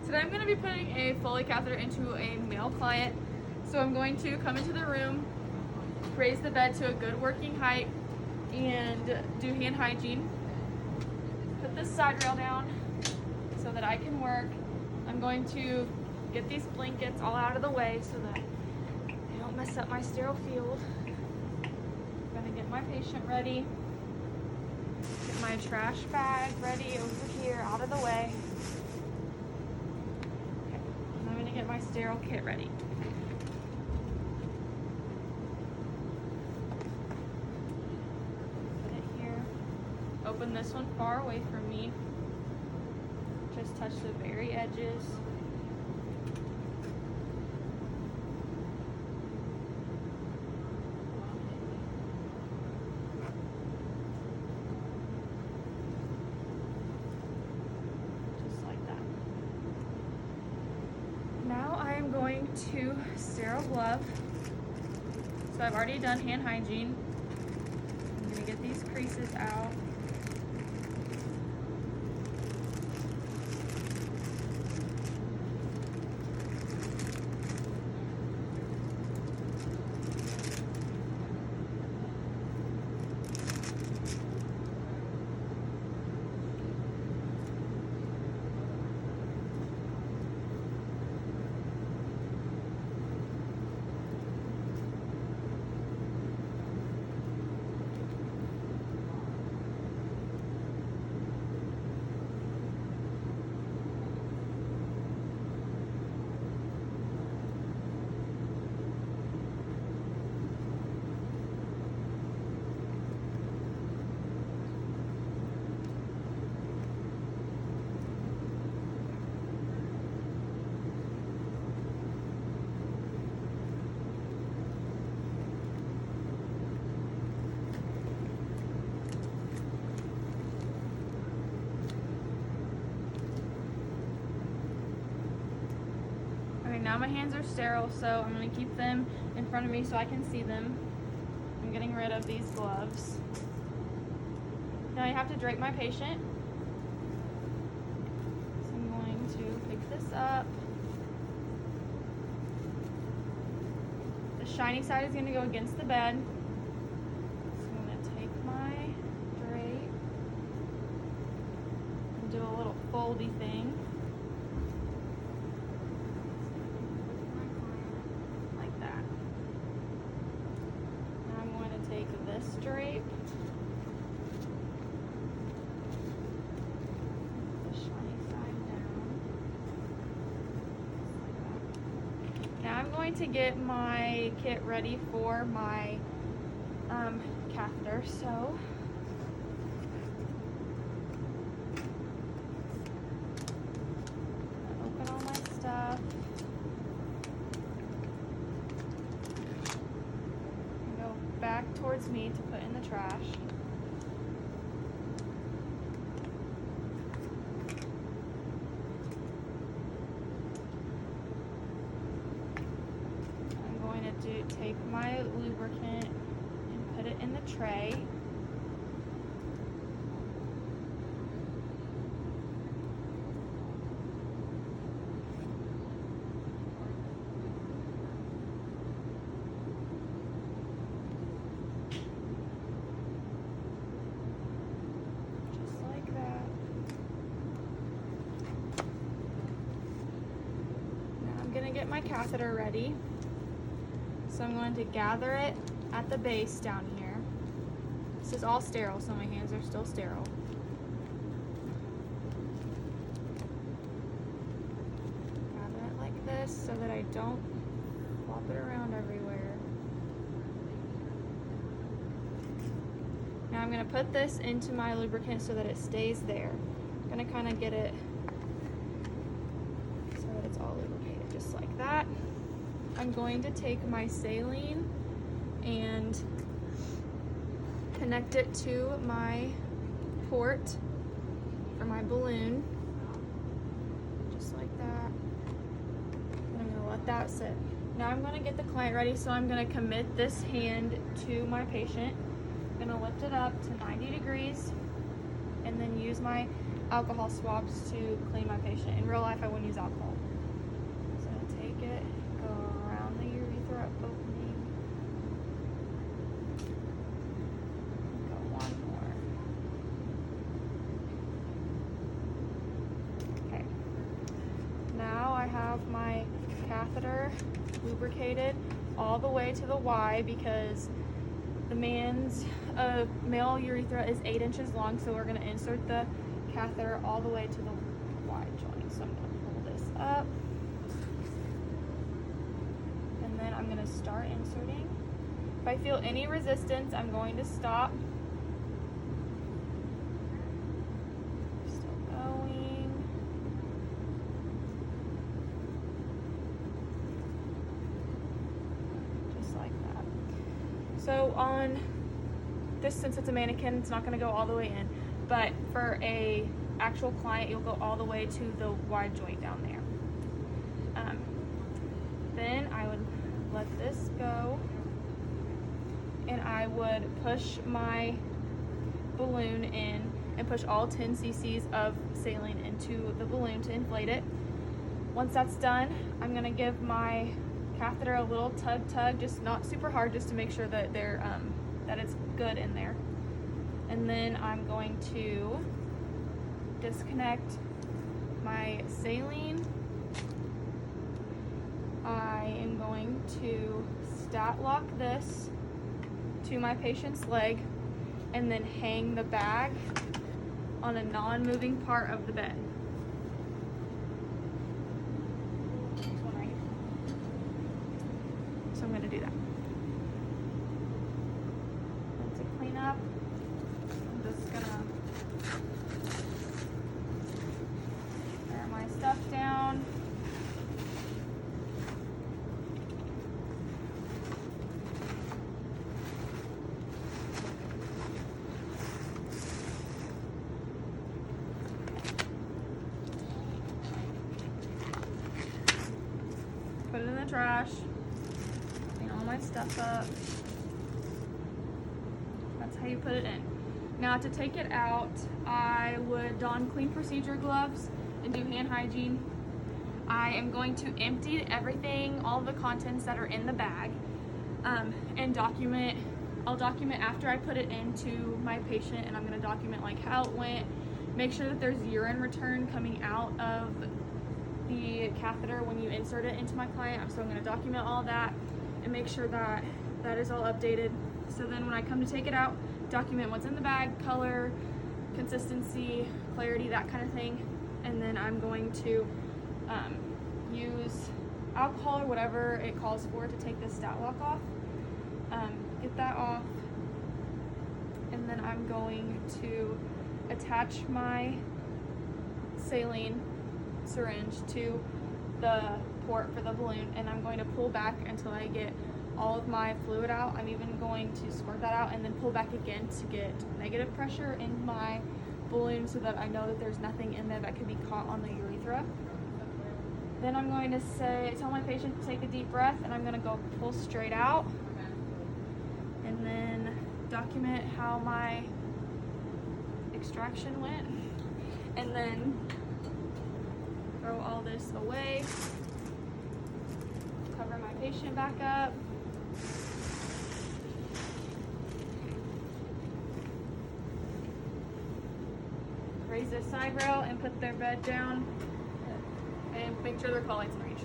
Today I'm going to be putting a Foley catheter into a male client. So I'm going to come into the room, raise the bed to a good working height, and do hand hygiene. Put this side rail down so that I can work. I'm going to get these blankets all out of the way so that they don't mess up my sterile field. I'm going to get my patient ready. Get my trash bag ready over here, out of the way. Okay, and I'm going to get my sterile kit ready. Put it here. Open this one far away from me. Just touch the very edges. Now I am going to sterile glove. So I've already done hand hygiene. I'm going to get these creases out. Now my hands are sterile, so I'm going to keep them in front of me so I can see them. I'm getting rid of these gloves. Now I have to drape my patient. So I'm going to pick this up. The shiny side is going to go against the bed. So I'm going to take my drape and do a little foldy thing. This drape, the shiny side down. Now I'm going to get my kit ready for my catheter. So open all my stuff. Back towards me to put in the trash. I'm going to take my lubricant and put it in the tray. Get my catheter ready. So I'm going to gather it at the base down here. This is all sterile, so my hands are still sterile. Gather it like this so that I don't flop it around everywhere. Now I'm going to put this into my lubricant so that it stays there. I'm going to kind of get it so that it's all lubricated. Just like that. I'm going to take my saline and connect it to my port for my balloon, just like that. And I'm going to let that sit. Now I'm going to get the client ready, so I'm going to commit this hand to my patient. I'm going to lift it up to 90 degrees and then use my alcohol swabs to clean my patient. In real life, I wouldn't use alcohol. So I'm gonna take it, go around the urethra opening, go one more. Okay. Now I have my catheter lubricated all the way to the Y because the male urethra is 8 inches long, so we're going to insert the catheter all the way to the Y joint. So I'm going to pull this up, and then I'm going to start inserting. If I feel any resistance, I'm going to stop. Still going. Just like that. So on this, since it's a mannequin, it's not going to go all the way in, but for a actual client, you'll go all the way to the wide joint down there. Then I would let this go, and I would push my balloon in and push all 10 cc's of saline into the balloon to inflate it. Once that's done, I'm going to give my catheter a little tug, just not super hard, just to make sure that that it's good in there. And then I'm going to disconnect my saline. I am going to stat lock this to my patient's leg and then hang the bag on a non-moving part of the bed. So I'm going to do that. To clean up, I'm just gonna tear my stuff down. Put it in the trash. Clean all my stuff up. That's how you put it in. Now to take it out, I would don clean procedure gloves and do hand hygiene. I am going to empty everything, all the contents that are in the bag, and document. I'll document after I put it into my patient, and I'm going to document like how it went, make sure that there's urine return coming out of the catheter when you insert it into my client. So I'm going to document all that and make sure that that is all updated. So then when I come to take it out, document what's in the bag, color, consistency, clarity, that kind of thing. And then I'm going to use alcohol or whatever it calls for to take this stat lock off. Get that off. And then I'm going to attach my saline syringe to the port for the balloon, and I'm going to pull back until I get all of my fluid out. I'm even going to squirt that out and then pull back again to get negative pressure in my balloon so that I know that there's nothing in there that could be caught on the urethra. Then I'm going to tell my patient to take a deep breath, and I'm going to go pull straight out and then document how my extraction went, and then throw all this away, cover my patient back up, raise their side rail and put their bed down, and make sure their call light's in reach.